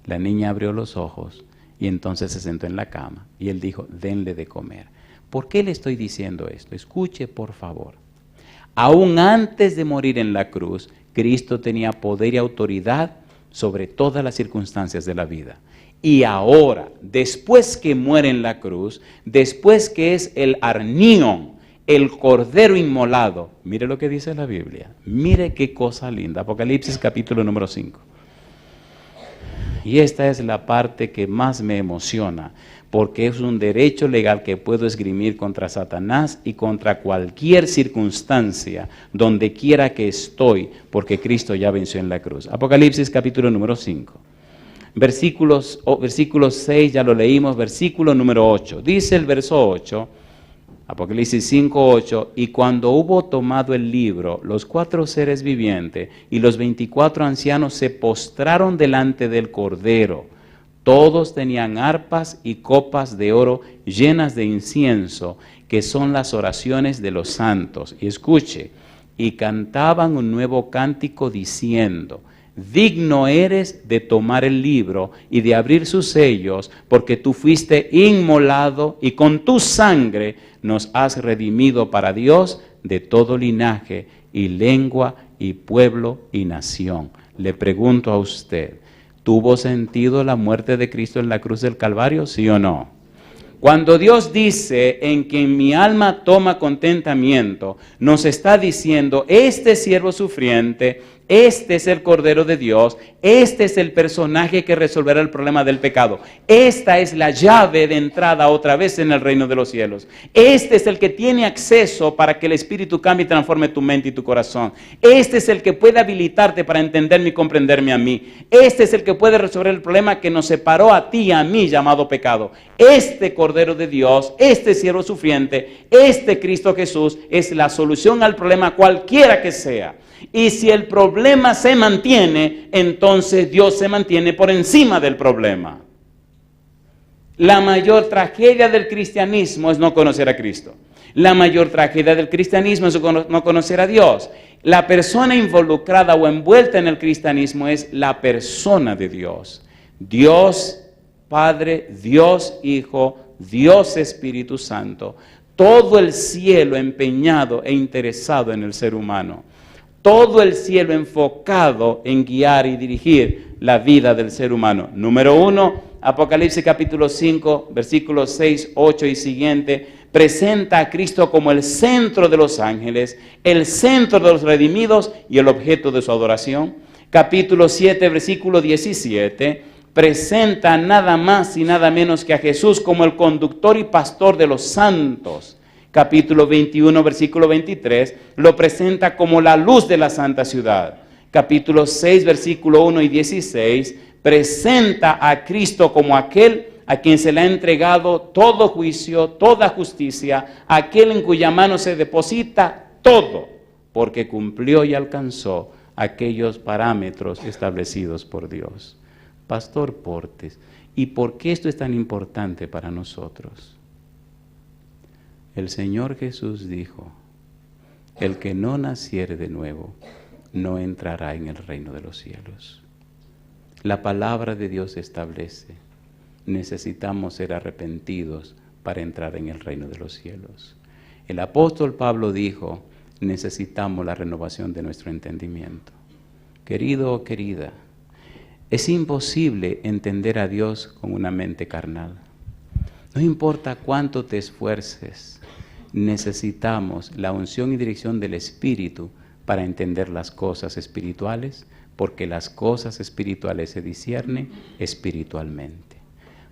La niña abrió los ojos y entonces se sentó en la cama. Y él dijo, denle de comer. ¿Por qué le estoy diciendo esto? Escuche, por favor. Aún antes de morir en la cruz, Cristo tenía poder y autoridad sobre todas las circunstancias de la vida. Y ahora, después que muere en la cruz, después que es el arnión, el cordero inmolado, mire lo que dice la Biblia, mire qué cosa linda, Apocalipsis capítulo número 5. Y esta es la parte que más me emociona, porque es un derecho legal que puedo esgrimir contra Satanás y contra cualquier circunstancia, donde quiera que estoy, porque Cristo ya venció en la cruz. Apocalipsis capítulo número 5. Versículos 6, ya lo leímos, versículo número 8. Dice el verso 8, Apocalipsis 5, 8, y cuando hubo tomado el libro, los 4 seres vivientes y los 24 ancianos se postraron delante del Cordero. Todos tenían arpas y copas de oro llenas de incienso, que son las oraciones de los santos. Y escuche, y cantaban un nuevo cántico diciendo, digno eres de tomar el libro y de abrir sus sellos, porque tú fuiste inmolado y con tu sangre nos has redimido para Dios de todo linaje y lengua y pueblo y nación. Le pregunto a usted, ¿tuvo sentido la muerte de Cristo en la cruz del Calvario, sí o no? Cuando Dios dice, en quien mi alma toma contentamiento, nos está diciendo, este siervo sufriente, este es el Cordero de Dios, este es el personaje que resolverá el problema del pecado. Esta es la llave de entrada otra vez en el reino de los cielos. Este es el que tiene acceso para que el Espíritu cambie y transforme tu mente y tu corazón. Este es el que puede habilitarte para entenderme y comprenderme a mí. Este es el que puede resolver el problema que nos separó a ti y a mí, llamado pecado. Este Cordero de Dios, este siervo sufriente, este Cristo Jesús es la solución al problema cualquiera que sea. Y si el problema se mantiene, entonces Dios se mantiene por encima del problema. La mayor tragedia del cristianismo es no conocer a Cristo. La mayor tragedia del cristianismo es no conocer a Dios. La persona involucrada o envuelta en el cristianismo es la persona de Dios. Dios Padre, Dios Hijo, Dios Espíritu Santo. Todo el cielo empeñado e interesado en el ser humano. Todo el cielo enfocado en guiar y dirigir la vida del ser humano. Número 1, Apocalipsis capítulo 5, versículos 6, 8 y siguiente, presenta a Cristo como el centro de los ángeles, el centro de los redimidos y el objeto de su adoración. Capítulo 7, versículo 17, presenta nada más y nada menos que a Jesús como el conductor y pastor de los santos. Capítulo 21, versículo 23, lo presenta como la luz de la santa ciudad. Capítulo 6, versículo 1 y 16, presenta a Cristo como aquel a quien se le ha entregado todo juicio, toda justicia, aquel en cuya mano se deposita todo, porque cumplió y alcanzó aquellos parámetros establecidos por Dios. Pastor Portes, ¿y por qué esto es tan importante para nosotros? El Señor Jesús dijo, el que no naciere de nuevo, no entrará en el reino de los cielos. La palabra de Dios establece, necesitamos ser arrepentidos para entrar en el reino de los cielos. El apóstol Pablo dijo, necesitamos la renovación de nuestro entendimiento. Querido o querida, es imposible entender a Dios con una mente carnal. No importa cuánto te esfuerces, necesitamos la unción y dirección del Espíritu para entender las cosas espirituales, porque las cosas espirituales se disciernen espiritualmente.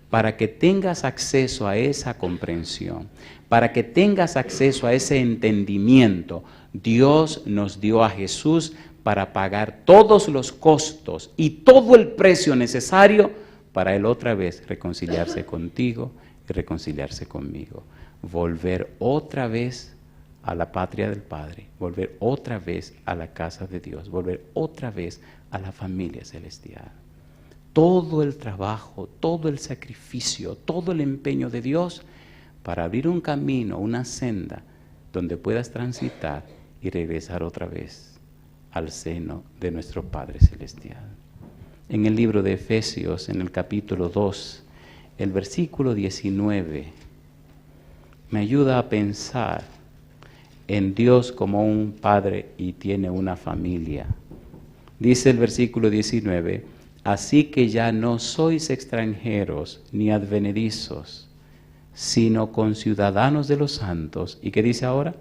Para que tengas acceso a esa comprensión, para que tengas acceso a ese entendimiento, Dios nos dio a Jesús para pagar todos los costos y todo el precio necesario para Él otra vez reconciliarse contigo y reconciliarse conmigo. Volver otra vez a la patria del Padre, volver otra vez a la casa de Dios, volver otra vez a la familia celestial. Todo el trabajo, todo el sacrificio, todo el empeño de Dios para abrir un camino, una senda donde puedas transitar y regresar otra vez al seno de nuestro Padre Celestial. En el libro de Efesios, en el capítulo 2, el versículo 19, me ayuda a pensar en Dios como un Padre y tiene una familia. Dice el versículo 19, así que ya no sois extranjeros ni advenedizos, sino conciudadanos de los santos. ¿Y qué dice ahora?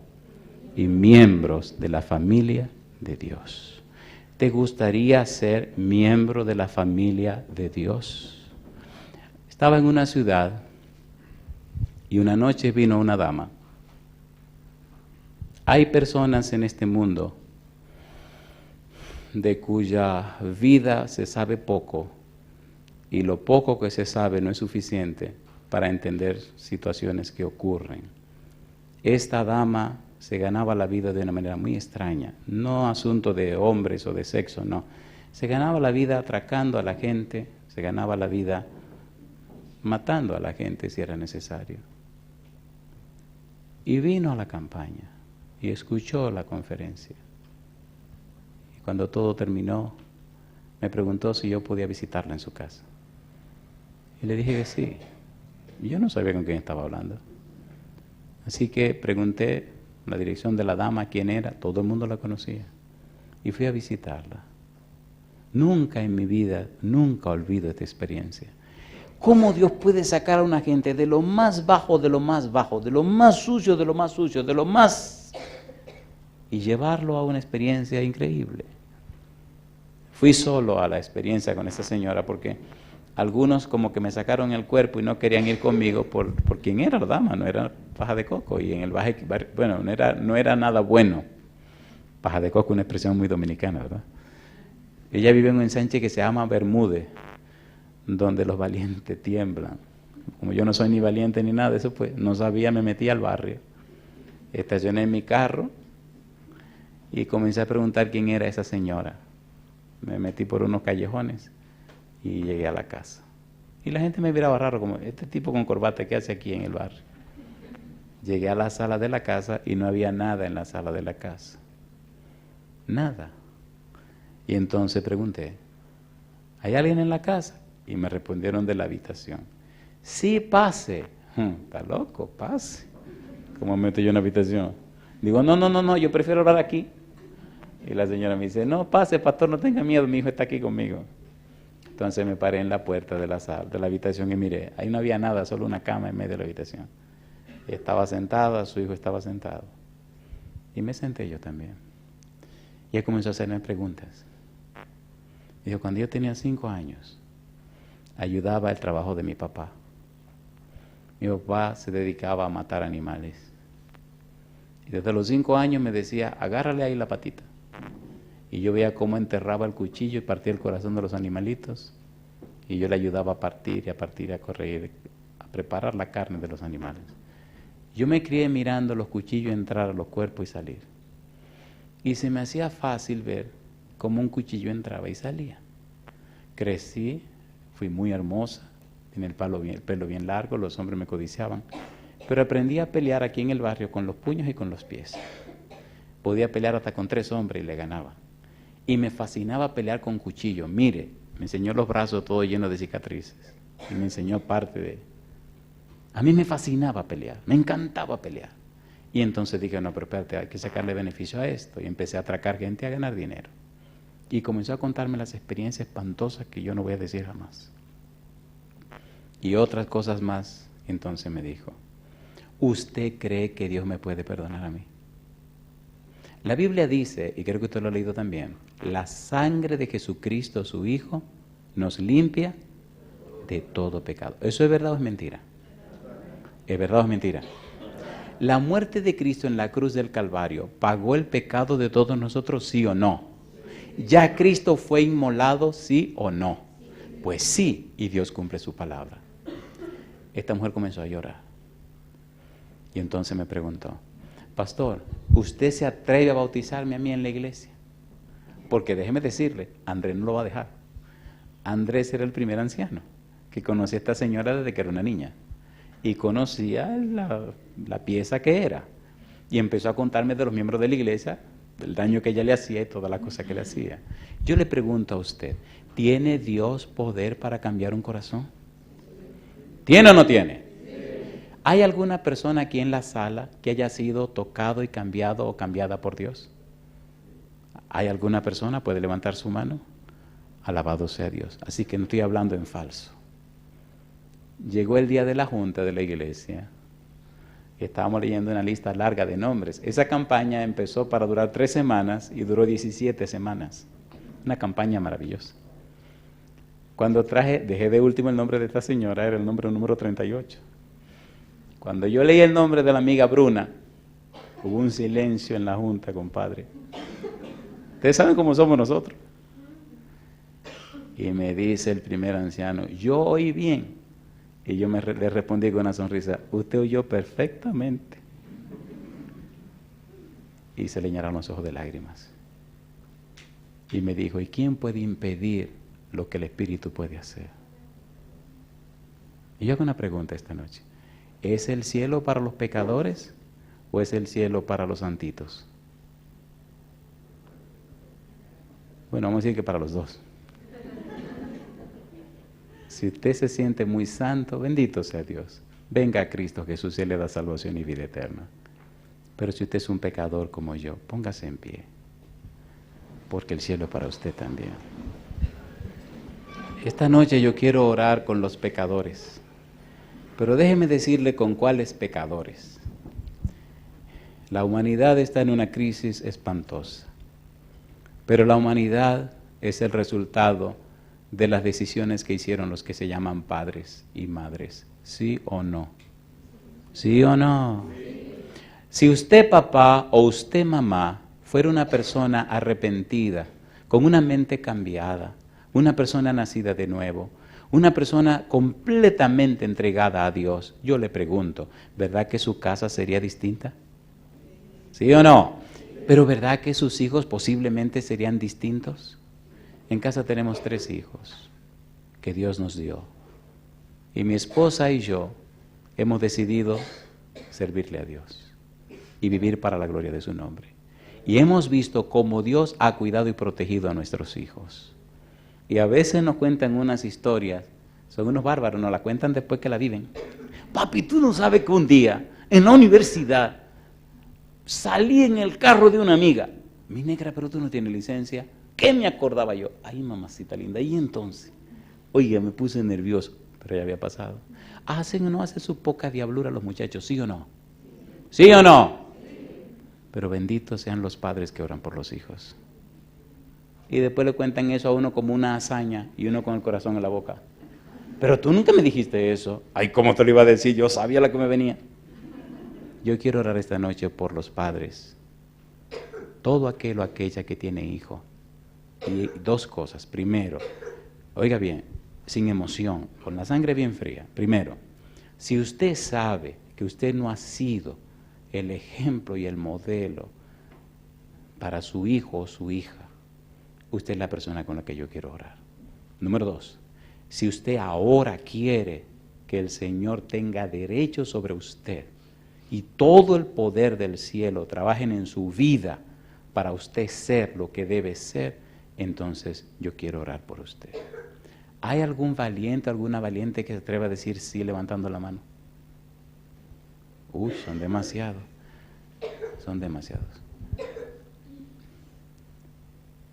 Y miembros de la familia de Dios. ¿Te gustaría ser miembro de la familia de Dios? Estaba en una ciudad y una noche vino una dama. Hay personas en este mundo de cuya vida se sabe poco y lo poco que se sabe no es suficiente para entender situaciones que ocurren. Esta dama se ganaba la vida de una manera muy extraña, no asunto de hombres o de sexo, no. Se ganaba la vida atracando a la gente, se ganaba la vida matando a la gente si era necesario. Y vino a la campaña y escuchó la conferencia. Y cuando todo terminó, me preguntó si yo podía visitarla en su casa. Y le dije que sí. Yo no sabía con quién estaba hablando. Así que pregunté la dirección de la dama, quién era, todo el mundo la conocía. Y fui a visitarla. Nunca en mi vida, nunca olvido esta experiencia. ¿Cómo Dios puede sacar a una gente de lo más bajo, de lo más bajo, de lo más sucio, de lo más sucio, de lo más... y llevarlo a una experiencia increíble? Fui solo a la experiencia con esa señora porque algunos como que me sacaron el cuerpo y no querían ir conmigo por quién era la dama, no era paja de coco. Y en el baje, bueno, no era nada bueno. Paja de coco es una expresión muy dominicana, ¿verdad? Ella vive en un ensanche que se llama Bermúdez, donde los valientes tiemblan. Como yo no soy ni valiente ni nada de eso, pues no sabía, me metí al barrio. Estacioné mi carro y comencé a preguntar quién era esa señora. Me metí por unos callejones y llegué a la casa. Y la gente me miraba raro, como este tipo con corbata, ¿qué hace aquí en el barrio? Llegué a la sala de la casa y no había nada en la sala de la casa. Nada. Y entonces pregunté, ¿hay alguien en la casa? Y me respondieron de la habitación. Sí, pase. Está loco, pase. ¿Cómo me meto yo en la habitación? Digo, no, yo prefiero hablar aquí. Y la señora me dice, no, pase, pastor, no tenga miedo, mi hijo está aquí conmigo. Entonces me paré en la puerta de la sala, de la habitación y miré. Ahí no había nada, solo una cama en medio de la habitación. Estaba sentada, su hijo estaba sentado. Y me senté yo también. Y él comenzó a hacerme preguntas. Dijo, cuando yo tenía 5 años, ayudaba el trabajo de mi papá. Mi papá se dedicaba a matar animales. Y desde los 5 años me decía, agárrale ahí la patita. Y yo veía cómo enterraba el cuchillo y partía el corazón de los animalitos. Y yo le ayudaba a partir y a partir, a correr, a preparar la carne de los animales. Yo me crié mirando los cuchillos entrar a los cuerpos y salir. Y se me hacía fácil ver cómo un cuchillo entraba y salía. Crecí, fui muy hermosa, tenía el pelo bien largo, los hombres me codiciaban. Pero aprendí a pelear aquí en el barrio con los puños y con los pies. Podía pelear hasta con 3 hombres y le ganaba. Y me fascinaba pelear con cuchillo. Mire, me enseñó los brazos todos llenos de cicatrices. Y me enseñó parte de... A mí me fascinaba pelear, me encantaba pelear. Y entonces dije, no, pero espérate, hay que sacarle beneficio a esto. Y empecé a atracar gente a ganar dinero. Y comenzó a contarme las experiencias espantosas que yo no voy a decir jamás. Y otras cosas más. Entonces me dijo, ¿usted cree que Dios me puede perdonar a mí? La Biblia dice, y creo que usted lo ha leído también, la sangre de Jesucristo, su Hijo, nos limpia de todo pecado. ¿Eso es verdad o es mentira? ¿Es verdad o es mentira? ¿La muerte de Cristo en la cruz del Calvario pagó el pecado de todos nosotros, sí o no? ¿Ya Cristo fue inmolado, sí o no? Pues sí, y Dios cumple su palabra. Esta mujer comenzó a llorar. Y entonces me preguntó, pastor, ¿usted se atreve a bautizarme a mí en la iglesia? Porque déjeme decirle, Andrés no lo va a dejar. Andrés era el primer anciano que conocía a esta señora desde que era una niña. Y conocía la pieza que era. Y empezó a contarme de los miembros de la iglesia, del daño que ella le hacía y todas las cosas que le hacía. Yo le pregunto a usted, ¿tiene Dios poder para cambiar un corazón? ¿Tiene o no tiene? ¿Hay alguna persona aquí en la sala que haya sido tocado y cambiado o cambiada por Dios? ¿Hay alguna persona? ¿Puede levantar su mano? Alabado sea Dios. Así que no estoy hablando en falso. Llegó el día de la junta de la iglesia. Estábamos leyendo una lista larga de nombres. Esa campaña empezó para durar 3 semanas y duró 17 semanas. Una campaña maravillosa. Cuando dejé de último el nombre de esta señora, era el nombre número 38. Cuando yo leí el nombre de la amiga Bruna, hubo un silencio en la junta, compadre. Ustedes saben cómo somos nosotros. Y me dice el primer anciano, yo oí bien. Y yo le respondí con una sonrisa, usted oyó perfectamente. Y se le llenaron los ojos de lágrimas. Y me dijo, ¿y quién puede impedir lo que el Espíritu puede hacer? Y yo hago una pregunta esta noche. ¿Es el cielo para los pecadores o es el cielo para los santitos? Bueno, vamos a decir que para los dos. Si usted se siente muy santo, bendito sea Dios. Venga a Cristo Jesús y Él le da salvación y vida eterna. Pero si usted es un pecador como yo, póngase en pie. Porque el cielo es para usted también. Esta noche yo quiero orar con los pecadores. Pero déjeme decirle con cuáles pecadores. La humanidad está en una crisis espantosa. Pero la humanidad es el resultado de las decisiones que hicieron los que se llaman padres y madres. ¿Sí o no? ¿Sí o no? Si usted papá o usted mamá fuera una persona arrepentida, con una mente cambiada, una persona nacida de nuevo, una persona completamente entregada a Dios, yo le pregunto, ¿verdad que su casa sería distinta? ¿Sí o no? Pero ¿verdad que sus hijos posiblemente serían distintos? En casa tenemos 3 hijos que Dios nos dio. Y mi esposa y yo hemos decidido servirle a Dios y vivir para la gloria de su nombre. Y hemos visto cómo Dios ha cuidado y protegido a nuestros hijos. Y a veces nos cuentan unas historias, son unos bárbaros, nos la cuentan después que la viven. Papi, tú no sabes que un día en la universidad salí en el carro de una amiga. Mi negra, pero tú no tienes licencia. ¿Qué me acordaba yo? Ay, mamacita linda. Y entonces, oiga, me puse nervioso, pero ya había pasado. ¿Hacen o no hacen su poca diablura los muchachos? ¿Sí o no? ¿Sí o no? Pero benditos sean los padres que oran por los hijos. Y después le cuentan eso a uno como una hazaña y uno con el corazón en la boca. Pero tú nunca me dijiste eso. Ay, ¿cómo te lo iba a decir? Yo sabía lo que me venía. Yo quiero orar esta noche por los padres. Todo aquel o aquella que tiene hijo. Y 2 cosas. Primero, oiga bien, sin emoción, con la sangre bien fría. Primero, si usted sabe que usted no ha sido el ejemplo y el modelo para su hijo o su hija, usted es la persona con la que yo quiero orar. Número 2, si usted ahora quiere que el Señor tenga derecho sobre usted y todo el poder del cielo trabajen en su vida para usted ser lo que debe ser, entonces yo quiero orar por usted. ¿Hay algún valiente, alguna valiente que se atreva a decir sí levantando la mano? Uy, son demasiados. Son demasiados.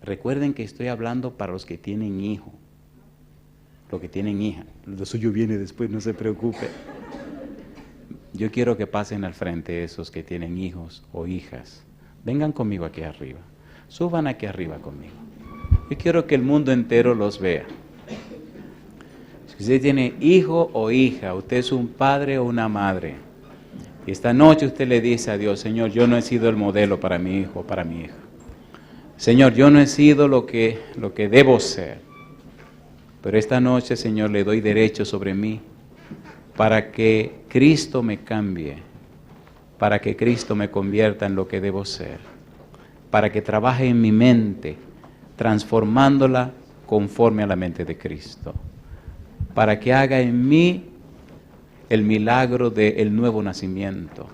Recuerden que estoy hablando para los que tienen hijo, los que tienen hija. Lo suyo viene después, no se preocupe. Yo quiero que pasen al frente esos que tienen hijos o hijas. Vengan conmigo aquí arriba. Suban aquí arriba conmigo. Yo quiero que el mundo entero los vea. Si usted tiene hijo o hija, usted es un padre o una madre, y esta noche usted le dice a Dios, Señor, yo no he sido el modelo para mi hijo o para mi hija. Señor, yo no he sido lo que debo ser, pero esta noche, Señor, le doy derecho sobre mí para que Cristo me cambie, para que Cristo me convierta en lo que debo ser, para que trabaje en mi mente, transformándola conforme a la mente de Cristo, para que haga en mí el milagro del nuevo nacimiento.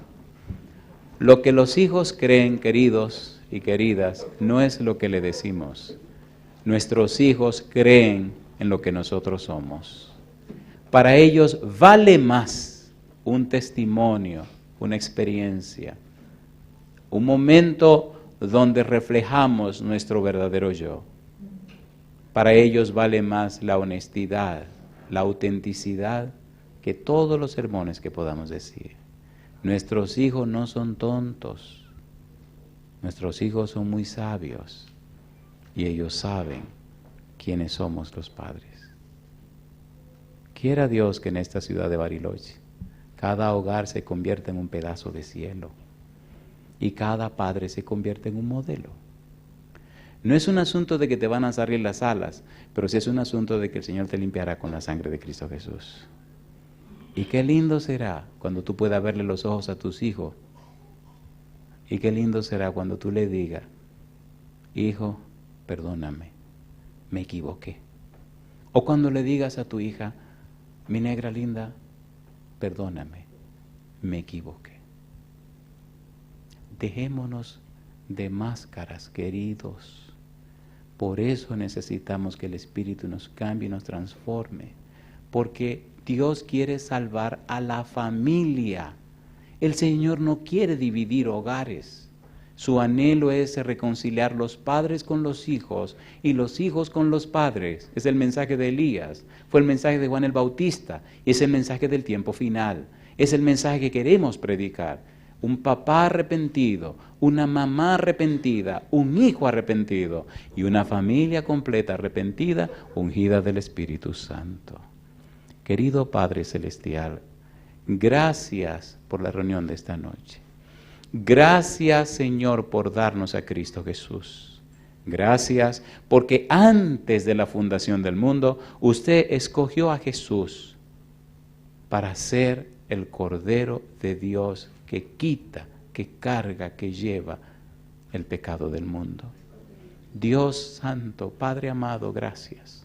Lo que los hijos creen, queridos y queridas, no es lo que le decimos. Nuestros hijos creen en lo que nosotros somos. Para ellos vale más un testimonio, una experiencia, un momento donde reflejamos nuestro verdadero yo. Para ellos vale más la honestidad, la autenticidad, que todos los sermones que podamos decir. Nuestros hijos no son tontos, nuestros hijos son muy sabios y ellos saben quiénes somos los padres. Quiera Dios que en esta ciudad de Bariloche cada hogar se convierta en un pedazo de cielo y cada padre se convierta en un modelo. No es un asunto de que te van a salir las alas, pero sí es un asunto de que el Señor te limpiará con la sangre de Cristo Jesús. Y qué lindo será cuando tú puedas verle los ojos a tus hijos. Y qué lindo será cuando tú le digas, hijo, perdóname, me equivoqué. O cuando le digas a tu hija, mi negra linda, perdóname, me equivoqué. Dejémonos de máscaras, queridos. Por eso necesitamos que el Espíritu nos cambie y nos transforme. Porque Dios quiere salvar a la familia. El Señor no quiere dividir hogares. Su anhelo es reconciliar los padres con los hijos y los hijos con los padres. Es el mensaje de Elías, fue el mensaje de Juan el Bautista y es el mensaje del tiempo final. Es el mensaje que queremos predicar. Un papá arrepentido, una mamá arrepentida, un hijo arrepentido y una familia completa arrepentida, ungida del Espíritu Santo. Querido Padre Celestial, gracias por la reunión de esta noche. Gracias, Señor, por darnos a Cristo Jesús. Gracias porque antes de la fundación del mundo, usted escogió a Jesús para ser el Cordero de Dios que quita, que carga, que lleva el pecado del mundo. Dios Santo, Padre amado, gracias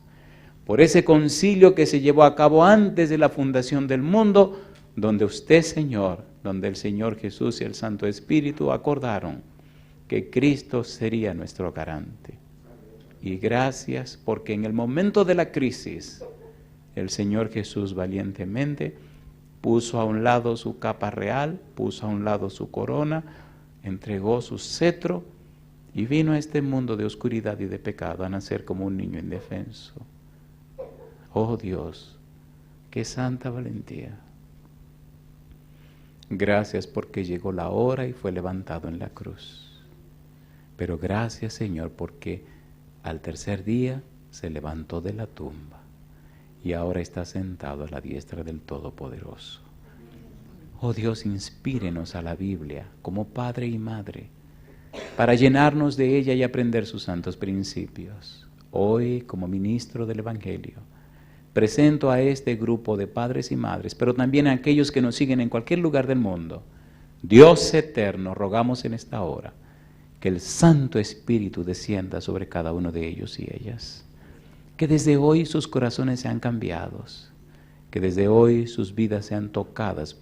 por ese concilio que se llevó a cabo antes de la fundación del mundo, donde usted, Señor, donde el Señor Jesús y el Santo Espíritu acordaron que Cristo sería nuestro garante. Y gracias porque en el momento de la crisis, el Señor Jesús valientemente puso a un lado su capa real, puso a un lado su corona, entregó su cetro y vino a este mundo de oscuridad y de pecado a nacer como un niño indefenso. Oh Dios, qué santa valentía. Gracias porque llegó la hora y fue levantado en la cruz. Pero gracias, Señor, porque al tercer día se levantó de la tumba y ahora está sentado a la diestra del Todopoderoso. Oh Dios, inspírenos a la Biblia como padre y madre para llenarnos de ella y aprender sus santos principios. Hoy, como ministro del Evangelio, presento a este grupo de padres y madres, pero también a aquellos que nos siguen en cualquier lugar del mundo. Dios eterno, rogamos en esta hora que el Santo Espíritu descienda sobre cada uno de ellos y ellas. Que desde hoy sus corazones sean cambiados, que desde hoy sus vidas sean tocadas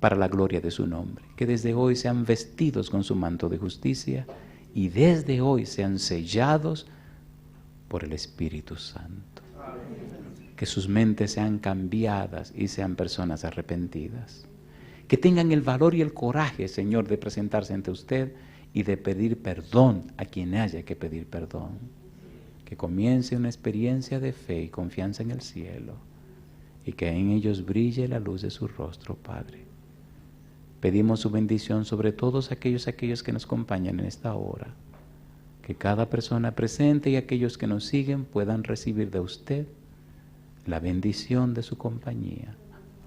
para la gloria de su nombre, que desde hoy sean vestidos con su manto de justicia y desde hoy sean sellados por el Espíritu Santo. Que sus mentes sean cambiadas y sean personas arrepentidas. Que tengan el valor y el coraje, Señor, de presentarse ante usted y de pedir perdón a quien haya que pedir perdón. Que comience una experiencia de fe y confianza en el cielo y que en ellos brille la luz de su rostro, Padre. Pedimos su bendición sobre todos aquellos que nos acompañan en esta hora. Que cada persona presente y aquellos que nos siguen puedan recibir de usted la bendición de su compañía,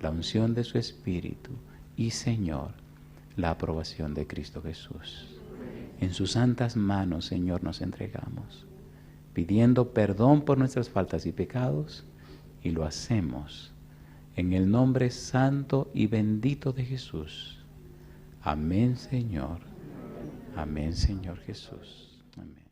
la unción de su Espíritu y, Señor, la aprobación de Cristo Jesús. En sus santas manos, Señor, nos entregamos, pidiendo perdón por nuestras faltas y pecados, y lo hacemos en el nombre santo y bendito de Jesús. Amén, Señor. Amén, Señor Jesús. Amén.